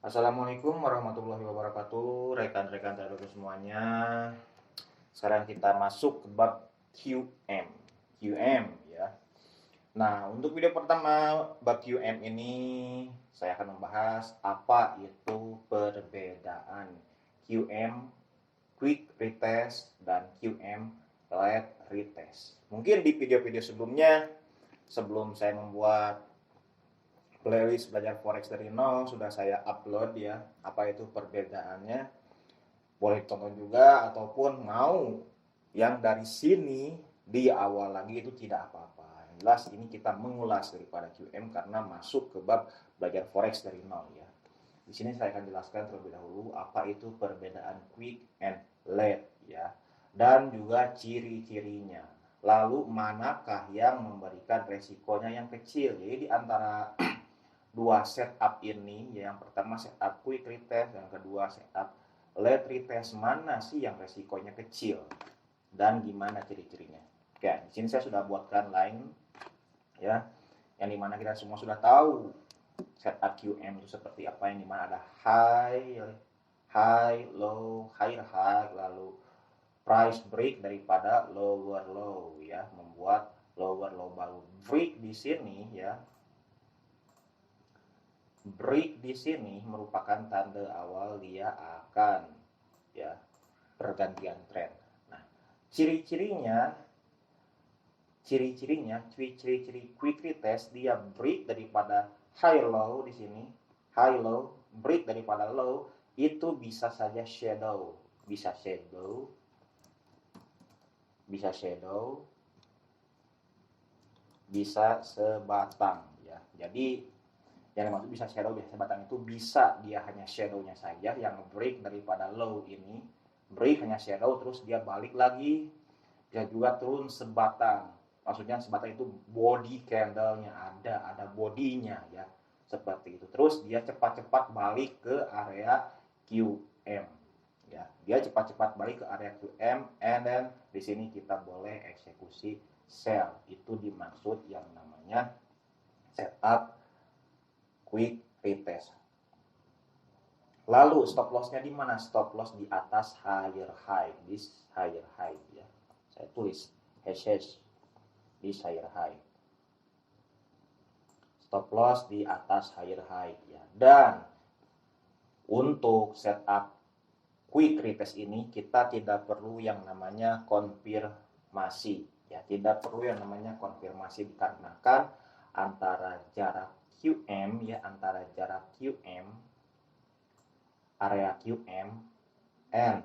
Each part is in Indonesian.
Assalamualaikum warahmatullahi wabarakatuh, rekan-rekan terhadap semuanya. Sekarang kita masuk ke bab QM. QM ya. Nah, untuk video pertama bab QM ini saya akan membahas apa itu perbedaan QM Quick Retest dan QM Late Retest. Mungkin di video-video sebelumnya, sebelum saya membuat playlist belajar forex dari nol sudah saya upload ya, apa itu perbedaannya, boleh tonton juga, ataupun mau yang dari sini di awal lagi itu tidak apa-apa. Yang jelas ini kita mengulas daripada QM karena masuk ke bab belajar forex dari nol ya. Di sini saya akan jelaskan terlebih dahulu apa itu perbedaan quick and late ya, dan juga ciri-cirinya. Lalu manakah yang memberikan resikonya yang kecil? Jadi di antara dua setup ini, yang pertama setup quick retest, yang kedua setup late retest, mana sih yang resikonya kecil dan gimana ciri-cirinya? Oke, di sini saya sudah buatkan line ya, yang dimana kita semua sudah tahu setup QM itu seperti apa, yang dimana ada high, low, higher high, lalu price break daripada lower low ya, membuat lower low baru. Break di sini ya, break di sini merupakan tanda awal dia akan ya pergantian tren. Nah, ciri-cirinya ciri quick retest, dia break daripada high low di sini, high low, break daripada low, itu bisa saja shadow, bisa shadow, bisa sebatang ya. Jadi yang dimaksud bisa shadow biasa batang itu bisa dia hanya shadownya saja, yang break daripada low ini, break hanya shadow terus dia balik lagi, bisa juga turun sebatang, maksudnya sebatang itu body candlenya ada bodinya ya, seperti itu, terus dia cepat-cepat balik ke area QM ya, dia cepat-cepat balik ke area QM, and then di sini kita boleh eksekusi sell. Itu dimaksud yang namanya setup quick retest. Lalu stop lossnya di mana? Stop loss di atas higher high, this higher high ya. Saya tulis hash this higher high. Stop loss di atas higher high ya. Dan untuk setup quick retest ini kita tidak perlu yang namanya konfirmasi ya, tidak perlu yang namanya konfirmasi dikarenakan antara jarak QM ya, antara jarak QM, area QM and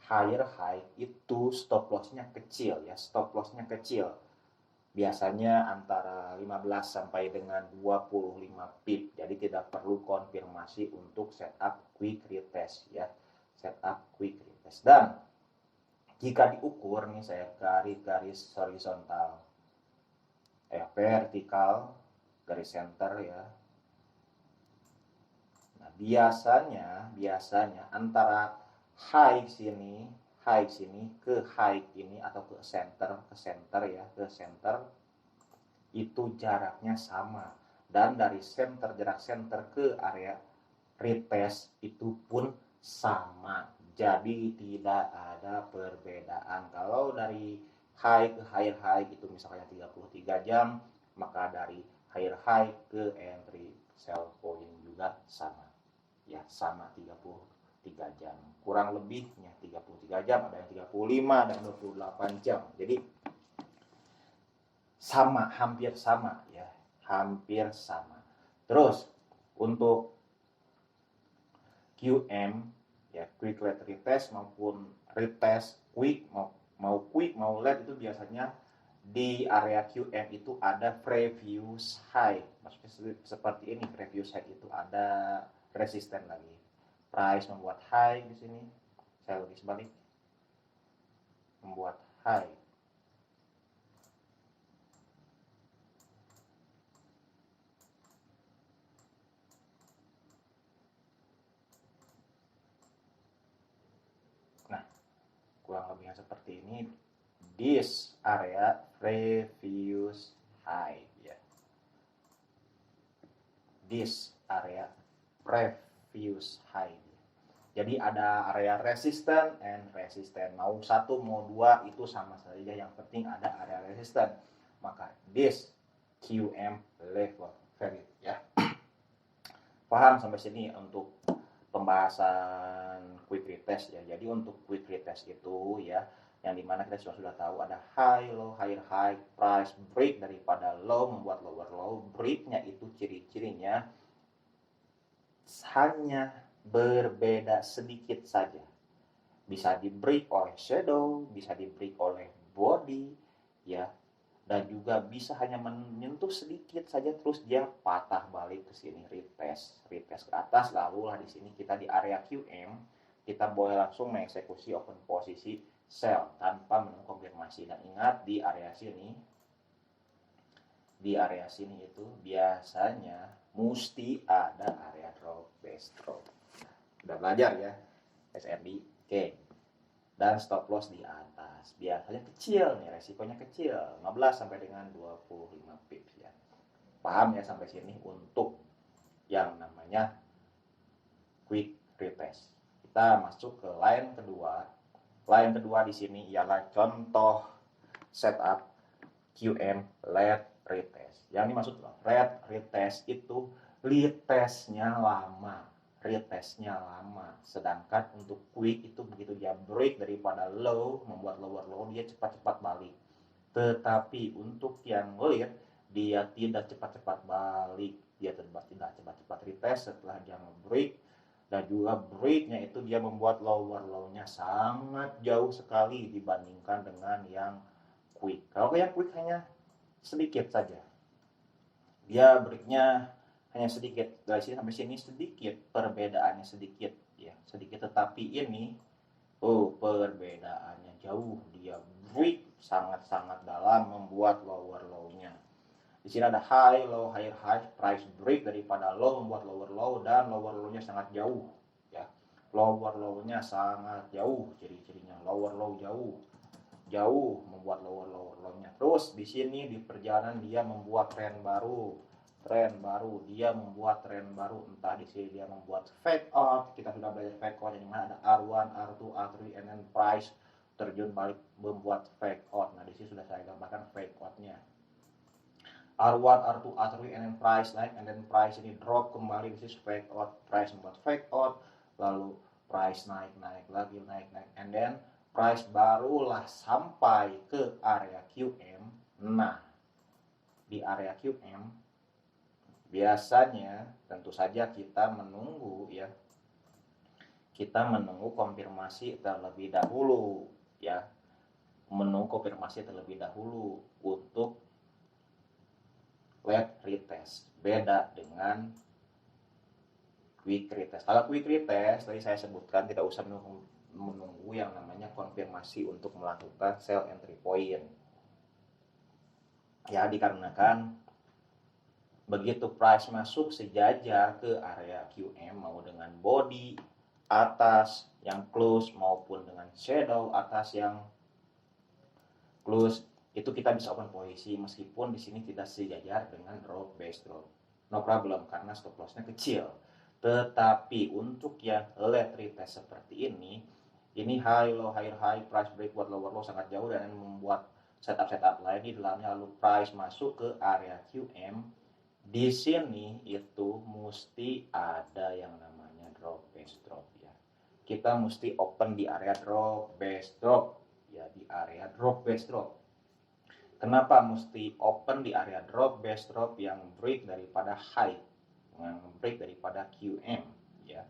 higher high itu stop lossnya kecil ya, stop lossnya kecil, biasanya antara 15 sampai dengan 25 pip, jadi tidak perlu konfirmasi untuk setup quick retest ya, setup quick retest. Dan jika diukur nih, saya garis horizontal vertikal, garis center ya. Nah, biasanya antara high sini ke high ini atau ke center ya, ke center itu jaraknya sama, dan dari center, jarak center ke area retest itu pun sama. Jadi tidak ada perbedaan. Kalau dari high ke higher high itu misalnya 33 jam, maka dari higher high ke entry sell point juga sama ya, sama 33 jam, kurang lebihnya 33 jam, ada yang 35 dan 28 jam. Jadi sama, hampir sama ya, hampir sama. Terus untuk QM ya, quick late retest maupun retest quick, mau quick mau late, itu biasanya di area QM itu ada previous high, maksudnya seperti ini, previous high itu ada resisten lagi, price membuat high di sini, saya lagi sebalik, membuat high, nah kurang lebihnya seperti ini, this area previous high ya, this area previous fuse high. Jadi ada area resistant and resistant. Mau satu mau dua itu sama saja, yang penting ada area resistant. Maka this QM level valid ya. Paham sampai sini untuk pembahasan quick retest ya. Jadi untuk quick retest itu ya, yang dimana kita sudah tahu ada high low higher high, price break daripada low membuat lower low. Breaknya itu ciri-cirinya hanya berbeda sedikit saja. Bisa di break oleh shadow, bisa di break oleh body ya, dan juga bisa hanya menyentuh sedikit saja terus dia patah balik ke sini, retest ke atas. Lalu lah di sini kita di area QM kita boleh langsung mengeksekusi open posisi sell tanpa menunggu konfirmasi. Dan ingat di area sini itu biasanya mesti ada area drop base drop. Udah belajar ya SRD. Oke. Dan stop loss di atas. Biasanya kecil nih, resikonya kecil, 15 sampai dengan 25 pips ya. Paham ya sampai sini untuk yang namanya quick retest. Kita masuk ke line kedua. Line kedua di sini ialah contoh setup QM lead retest. Yang dimaksud lead retest itu retestnya lama. Sedangkan untuk quick itu begitu dia break daripada low membuat lower low, dia cepat-cepat balik. Tetapi untuk yang lead dia tidak cepat-cepat balik, dia tidak cepat-cepat retest setelah dia break. Dan juga breaknya itu dia membuat lower low-nya sangat jauh sekali dibandingkan dengan yang quick. Kalau yang quick hanya sedikit saja, dia breaknya hanya sedikit, dari sini sampai sini sedikit, perbedaannya sedikit ya, sedikit. Tetapi ini perbedaannya jauh, dia break sangat-sangat dalam membuat lower low-nya. Di sini ada high low higher high, price break daripada low membuat lower low, dan lower low-nya sangat jauh ya. Lower low-nya sangat jauh, ciri-cirinya lower low jauh membuat lower low-nya. Terus di sini di perjalanan dia membuat tren baru, dia membuat tren baru. Entah di sini dia membuat fake out, kita sudah belajar fake out, yang mana ada R1, R2, R3, and then price terjun balik membuat fake out. Nah di sini sudah saya gambarkan fake out-nya. R1, R2, R3, and then price naik, and then price ini drop kembali. This is fake out, price membuat fake out, lalu price naik lagi, and then price barulah sampai ke area QM. Nah di area QM biasanya tentu saja kita menunggu ya, kita menunggu konfirmasi terlebih dahulu ya, untuk lead retest. Beda dengan quick retest. Kalau quick retest tadi saya sebutkan tidak usah menunggu yang namanya konfirmasi untuk melakukan sell entry point ya, dikarenakan begitu price masuk sejajar ke area QM, mau dengan body atas yang close maupun dengan shadow atas yang close, itu kita bisa open posisi meskipun di sini tidak sejajar dengan drop base drop. No problem karena stop loss-nya kecil. Tetapi untuk yang lead retest seperti ini high low higher high, price break buat lower low sangat jauh dan membuat setup lain di dalamnya, lalu price masuk ke area QM. Di sini itu mesti ada yang namanya drop base drop ya. Kita mesti open di area drop base drop ya, di area drop base drop. Kenapa mesti open di area drop base drop yang break daripada high, yang break daripada QM ya.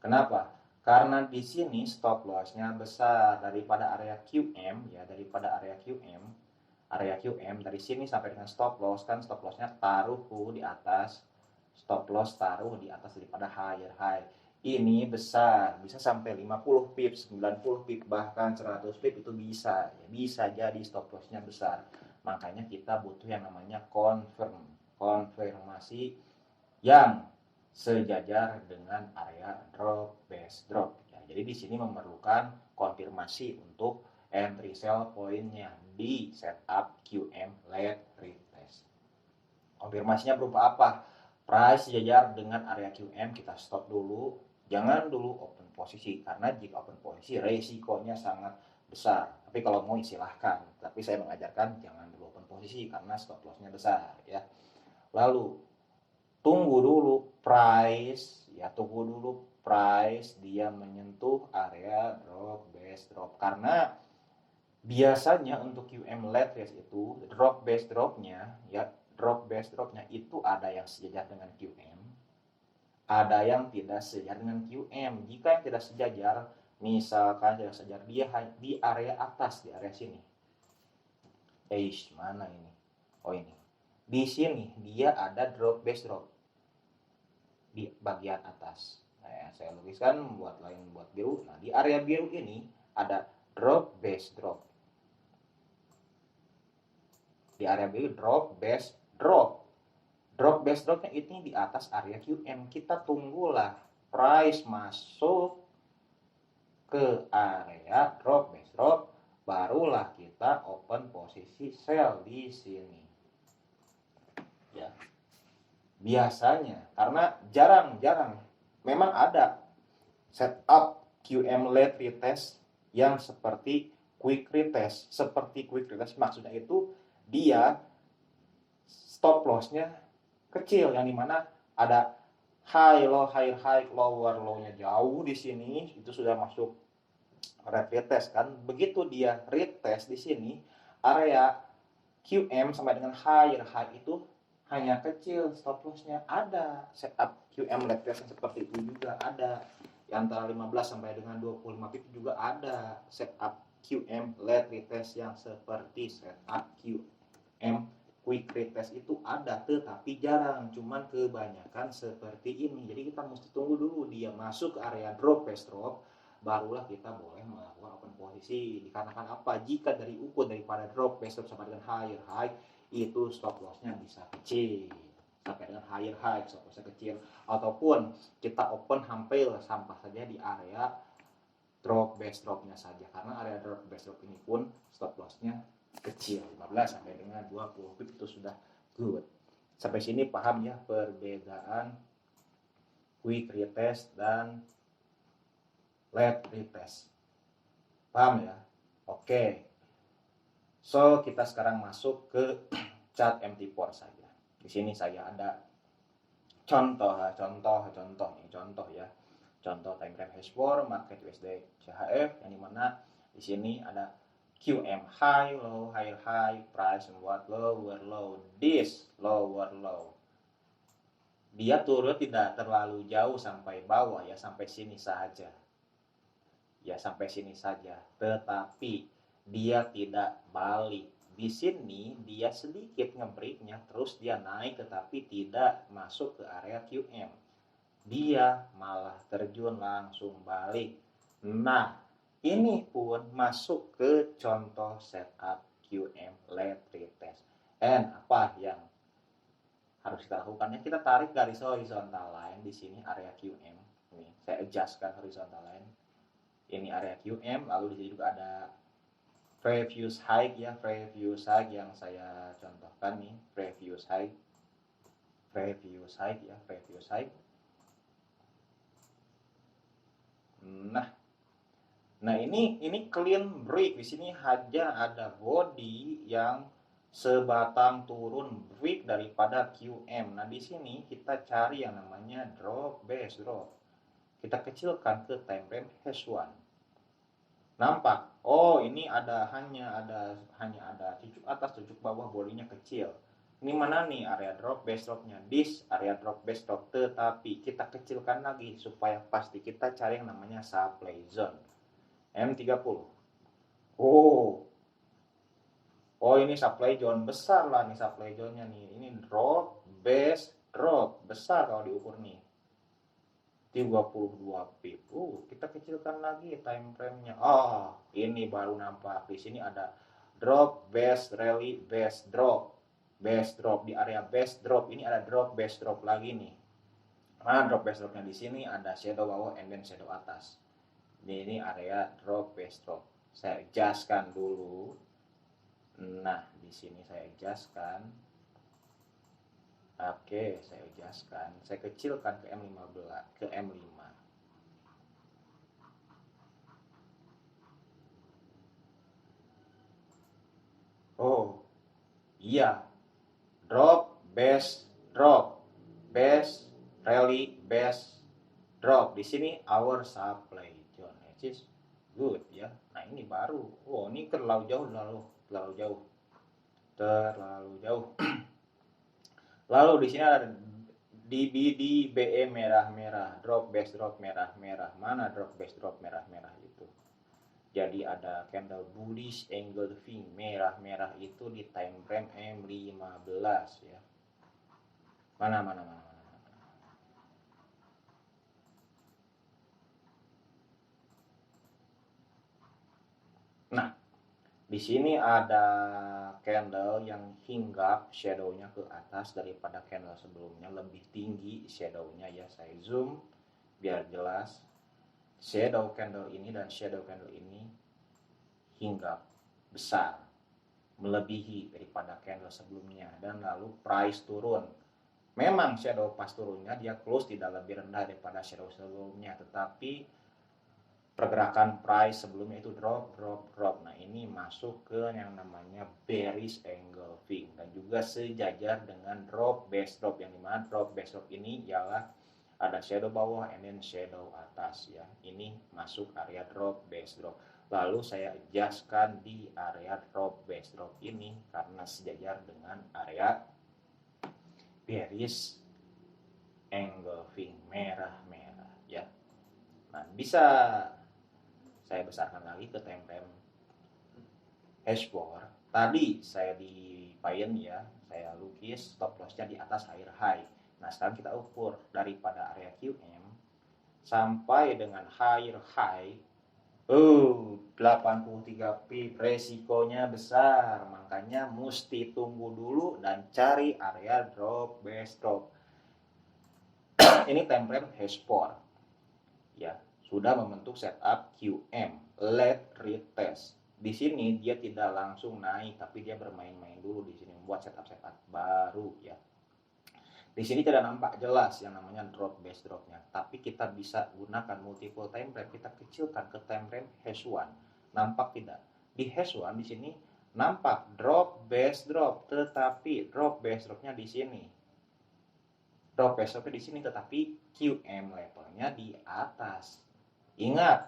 Kenapa? Karena di sini stop loss-nya besar daripada area QM ya, area QM dari sini sampai dengan stop loss, kan stop loss-nya taruh di atas, daripada higher high. Ini besar, bisa sampai 50 pips, 90 pips, bahkan 100 pips itu bisa ya, bisa jadi stop loss-nya besar. Makanya kita butuh yang namanya konfirmasi yang sejajar dengan area drop base drop ya. Jadi di sini memerlukan konfirmasi untuk entry sell pointnya di setup QM lead retest. Konfirmasinya berupa apa? price sejajar dengan area QM, kita stop dulu, jangan dulu open posisi karena jika open posisi resikonya sangat besar. Tapi kalau mau silahkan, tapi saya mengajarkan jangan dulu open posisi karena stop lossnya besar ya. Lalu tunggu dulu price ya, tunggu dulu price dia menyentuh area drop base drop, karena biasanya untuk QM late race itu drop base dropnya ya, drop base dropnya itu ada yang sejajar dengan QM, ada yang tidak sejajar dengan QM. Jika yang tidak sejajar, misalkan tidak sejajar, dia di area atas, di area sini. Mana ini? Oh ini. Di sini dia ada drop base drop di bagian atas. Nah, saya lukiskan buat lain buat biru. Nah, di area biru ini ada drop base drop. Di area biru drop base drop. Drop base dropnya ini di atas area QM. Kita tunggulah price masuk ke area drop base drop, barulah kita open posisi sell di sini. Ya. Biasanya, karena jarang-jarang memang ada setup QM late retest yang seperti quick retest. Seperti quick retest maksudnya itu dia stop lossnya kecil, yang dimana ada high low lower low-nya jauh di sini, itu sudah masuk retest kan. Begitu dia retest di sini, area QM sampai dengan high itu hanya kecil, stop lossnya ada. Setup QM retest yang seperti itu juga ada, yang antara 15 sampai dengan 25 pip juga ada. Setup QM late retest yang seperti setup QM quick retest itu ada, tetapi jarang, cuman kebanyakan seperti ini. Jadi kita mesti tunggu dulu dia masuk ke area drop base drop, barulah kita boleh melakukan open posisi. Dikarenakan apa? Jika dari ukur daripada drop base drop sampai dengan higher high, itu stop lossnya bisa kecil. Sampai dengan higher high stop lossnya kecil. Ataupun kita open hampir sampah saja di area drop base dropnya saja, karena area drop base drop ini pun stop lossnya kecil, 15 sampai dengan 20 pip itu sudah good. Sampai sini paham ya perbedaan quick retest dan late retest? Paham ya? Oke. So, kita sekarang masuk ke chart MT4 saja. Di sini saya ada contoh ya. Contoh time frame H4, market USD CHF, yang dimana di sini ada QM high, low, higher high, price membuat lower low, this lower low. Dia turun tidak terlalu jauh sampai bawah ya, sampai sini saja. Ya, sampai sini saja. Tetapi dia tidak balik. Di sini dia sedikit ngebreaknya, terus dia naik tetapi tidak masuk ke area QM. Dia malah terjun langsung balik. Nah, ini pun masuk ke contoh setup QM late retest. And apa yang harus kita lakukannya? Kita tarik garis horizontal line di sini area QM. Ini saya adjustkan horizontal line. Ini area QM, lalu di sini juga ada previous high ya, previous high yang saya contohkan nih, previous high ya, previous high. Nah ini clean break. Di sini hanya ada body yang sebatang turun break daripada QM. Nah di sini kita cari yang namanya drop base drop. Kita kecilkan ke time frame H1. Nampak? Oh ini hanya ada cucuk atas, cucuk bawah, bodinya kecil. Ini mana nih area drop base dropnya? This area drop base drop, tetapi kita kecilkan lagi supaya pasti. Kita cari yang namanya supply zone M30. Oh ini supply zone besar lah nih, supply zone-nya nih. Ini drop base drop besar kalau diukur nih. 32 pip. Kita kecilkan lagi time frame-nya. Ini baru nampak. Di sini ada drop base rally base drop. Base drop di area base drop. Ini ada drop base drop lagi nih. Nah, drop base dropnya di sini ada shadow bawah and then shadow atas. Ini area drop base drop. Saya adjustkan dulu. Nah, di sini saya adjustkan. Oke, saya adjustkan, saya kecilkan ke M15, ke M5. Oh, iya. Drop, base, drop, base, rally, base, drop. Di sini our supply zone, which is good ya. Nah ini baru. Oh ini terlalu jauh, terlalu jauh, terlalu jauh. Lalu di sini ada di BE merah-merah, drop base drop merah-merah. Mana drop base drop merah-merah itu? Jadi ada candle bullish engulfing merah-merah itu di time frame M15 ya. Mana. Nah, di sini ada candle yang hinggap shadow-nya ke atas daripada candle sebelumnya, lebih tinggi shadow-nya ya. Saya zoom biar jelas. Shadow candle ini dan shadow candle ini hinggap besar, melebihi daripada candle sebelumnya, dan lalu price turun. Memang shadow pas turunnya dia close tidak lebih rendah daripada shadow sebelumnya, tetapi pergerakan price sebelumnya itu drop. Nah ini masuk ke yang namanya bearish engulfing dan juga sejajar dengan drop base drop, yang dimana drop base drop ini ialah ada shadow bawah and then shadow atas ya. Ini masuk area drop base drop. Lalu saya adjustkan di area drop base drop ini karena sejajar dengan area bearish engulfing merah-merah ya. Nah bisa saya besarkan lagi ke time frame H4. Tadi saya di Payen ya, saya lukis stop lossnya di atas higher high. Nah sekarang kita ukur daripada area QM sampai dengan higher high. 83 pip, resikonya besar, makanya mesti tunggu dulu dan cari area drop base drop. Ini time frame H4 ya, sudah membentuk setup QM, let retest. Di sini dia tidak langsung naik, tapi dia bermain-main dulu di sini, membuat setup baru ya. Di sini tidak nampak jelas yang namanya drop base dropnya, tapi kita bisa gunakan multiple time frame, kita kecilkan ke time frame H1. Nampak tidak? Di H1 di sini nampak drop base drop, tetapi drop base dropnya di sini. Drop base dropnya di sini, tetapi QM levelnya di atas. Ingat,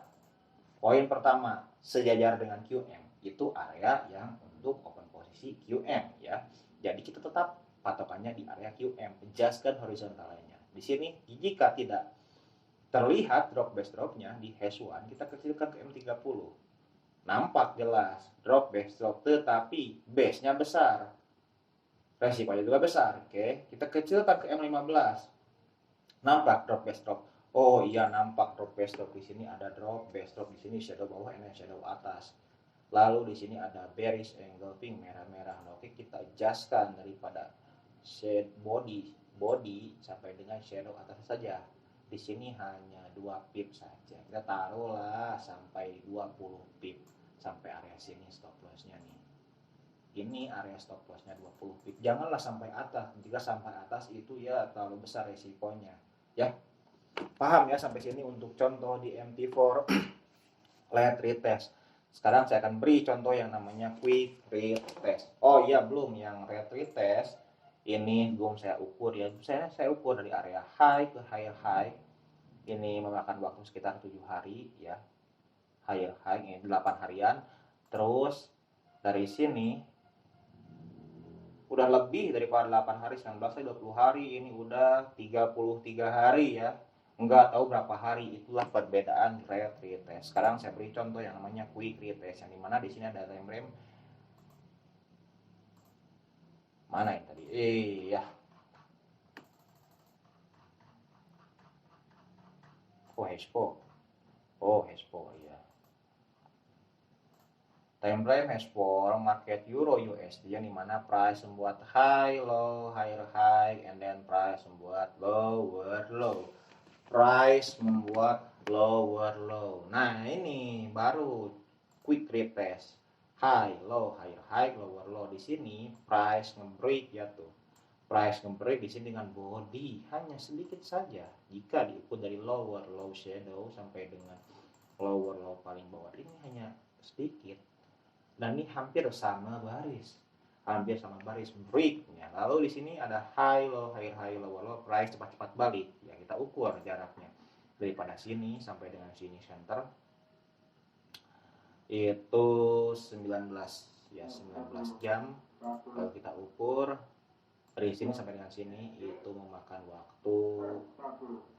poin pertama, sejajar dengan QM itu area yang untuk open posisi QM ya. Jadi kita tetap patokannya di area QM, adjustkan horizontal lainnya. Di sini jika tidak terlihat drop base dropnya di H1, kita kecilkan ke M30. Nampak jelas drop base drop, tetapi base-nya besar, resikonya juga besar. Oke, kita kecilkan ke M15. Nampak drop base drop. Oh iya, nampak drop base drop. Di sini ada drop base drop, di sini shadow bawah and shadow atas. Lalu di sini ada bearish engulfing merah-merah. Oke, kita adjustkan daripada shade body sampai dengan shadow atas saja. Di sini hanya 2 pip saja. Kita taruhlah sampai 20 pip sampai area sini stop lossnya nih. Ini area stop lossnya 20 pip. Janganlah sampai atas. Jika sampai atas itu ya terlalu besar resikonya. Ya, paham ya sampai sini untuk contoh di MT4 let retest. Sekarang saya akan beri contoh yang namanya quick retest. Oh iya, belum yang red retest ini belum saya ukur ya. Saya ukur dari area high ke higher high. Ini memakan waktu sekitar 7 hari ya. Higher high ini 8 harian. Terus dari sini udah lebih daripada 8 hari, 19 20 hari, ini udah 33 hari ya. Enggak tahu berapa hari, itulah perbedaan red retest. Sekarang saya beri contoh yang namanya quick retest, yang dimana di sini ada time frame mana yang tadi? Ya. H4 ya. Time frame H4 market Euro USD, yang dimana price membuat high low higher high and then price membuat lower low. Price membuat lower low. Nah ini baru quick retest, high low higher high lower low. Di sini price nge-break ya tuh, Price compare di sini dengan body hanya sedikit saja. Jika diukur dari lower low shadow sampai dengan lower low paling bawah, ini hanya sedikit. Dan ini hampir sama baris. Hampir sama baris breaknya. Lalu di sini ada high low, high low, low, price cepat-cepat balik. Ya kita ukur jaraknya daripada sini sampai dengan sini center itu 19 ya, 19 jam. Kalau kita ukur dari sini sampai dengan sini itu memakan waktu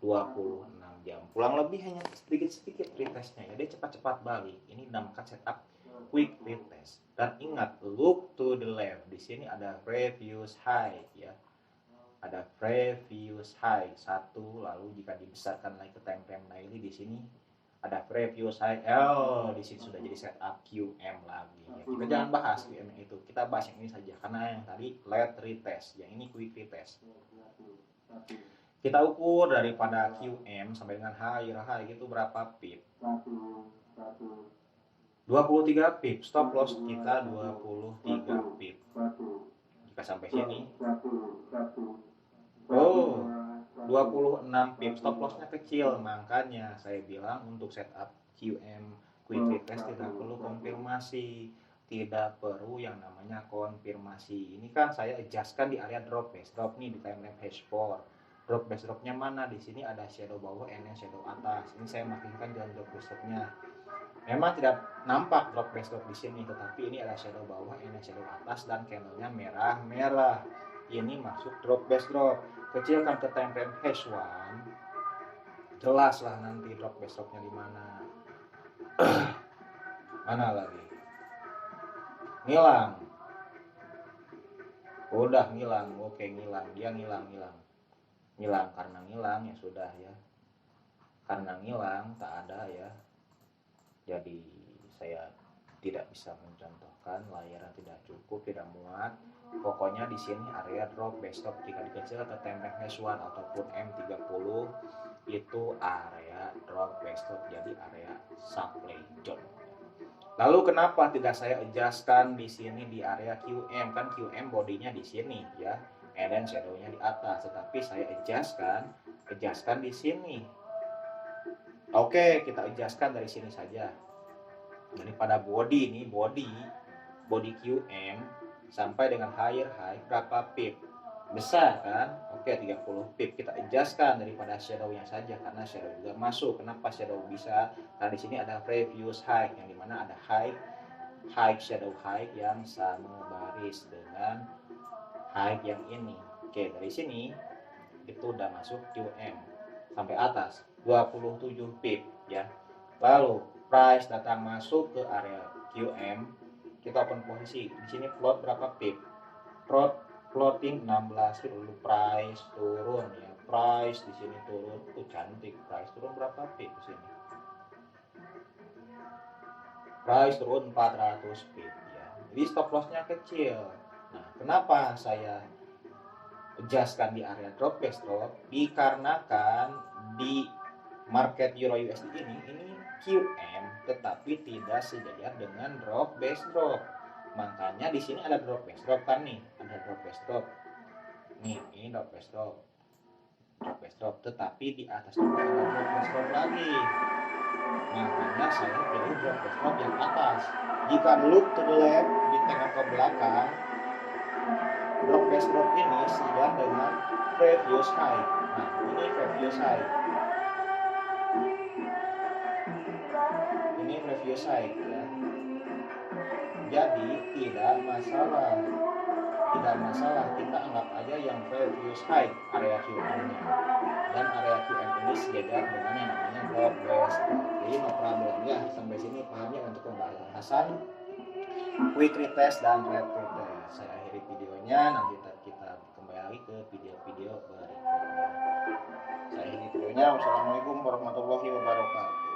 26 jam. Pulang lebih hanya sedikit-sedikit retestnya ya, dia cepat-cepat balik. Ini dinamakan setup quick retest. Dan ingat, look to the left. Di sini ada previous high ya. Ada previous high 1, lalu jika dibesarkan lagi ke time frame daily di sini ada previous high. Di sini sudah jadi setup QM lagi ya. Kita jangan bahas QM itu, kita bahas yang ini saja karena yang tadi late retest, yang ini quick retest. Kita ukur daripada QM sampai dengan higher high itu berapa pip? 23 pip. Stop loss kita 23 pip. Jika sampai sini 26 pip, stop lossnya kecil, makanya saya bilang untuk setup QM quick retest tidak perlu konfirmasi, tidak perlu yang namanya konfirmasi. Ini kan saya adjustkan di area drop base drop nih di time frame H4. Drop base dropnya mana? Di sini ada shadow bawah and shadow atas. Ini saya makinkan jalan drop base dropnya. Memang tidak nampak drop base drop di sini, tetapi ini ada shadow bawah and shadow atas dan candlenya merah-merah. Ini masuk drop base drop. Kecilkan ke time frame H1, jelas lah nanti drop base dropnya di mana. Mana lagi? Ngilang. Udah ngilang. Oke, ngilang. Dia ngilang. Ngilang karena ngilang ya sudah ya. Karena ngilang tak ada ya. Jadi saya tidak bisa mencontohkan, layarnya tidak cukup, tidak muat. Pokoknya di sini area drop base stop jika dikecil ke time frame H1 ataupun M30 itu area drop base stop, jadi area supply zone. Lalu kenapa tidak saya adjustkan di sini di area QM? Kan QM bodinya di sini ya, and then shadownya di atas, tetapi saya adjustkan di sini. Oke, kita adjustkan dari sini saja. Daripada body ini, body QM sampai dengan higher high berapa pip? Besar kan? Oke, 30 pip. Kita adjustkan daripada shadownya saja karena shadow juga masuk. Kenapa shadow bisa? Karena di sini ada previous high yang dimana ada high shadow high yang sama baris dengan high yang ini. Oke, dari sini itu udah masuk QM sampai atas 27 pip ya. Lalu price datang masuk ke area QM, kita open posisi. Di sini float berapa pip? Floating 16 pip. Lalu price turun ya. Price di sini turun. Cantik. Price turun berapa pip di sini? Price turun 400 pip ya. Jadi stop lossnya kecil. Nah, kenapa saya adjustkan di area drop base drop? Dikarenakan di market Euro USD ini QM tetapi tidak sejajar dengan drop base drop. Makanya di sini ada drop base drop kan nih, ada drop base drop. Nih, ini drop base drop. Drop base drop, tetapi di atas juga ada drop base drop lagi. Makanya saya pilih drop base drop yang atas. Jika look to the left, ditengok ke belakang, drop base drop ini sejajar dengan previous high. Nah, ini previous high. Ini previous high ya. Jadi tidak masalah, kita anggap aja yang previous high area QM-nya, dan area QM ini sejajar dengan yang namanya drop base drop. Jadi no problem ya, sampai sini pahamnya untuk pembahasan quick retest dan red retest. Saya akhiri videonya, nanti kita kembali lagi ke video-video berikutnya. Saya akhiri videonya. Wassalamualaikum warahmatullahi wabarakatuh.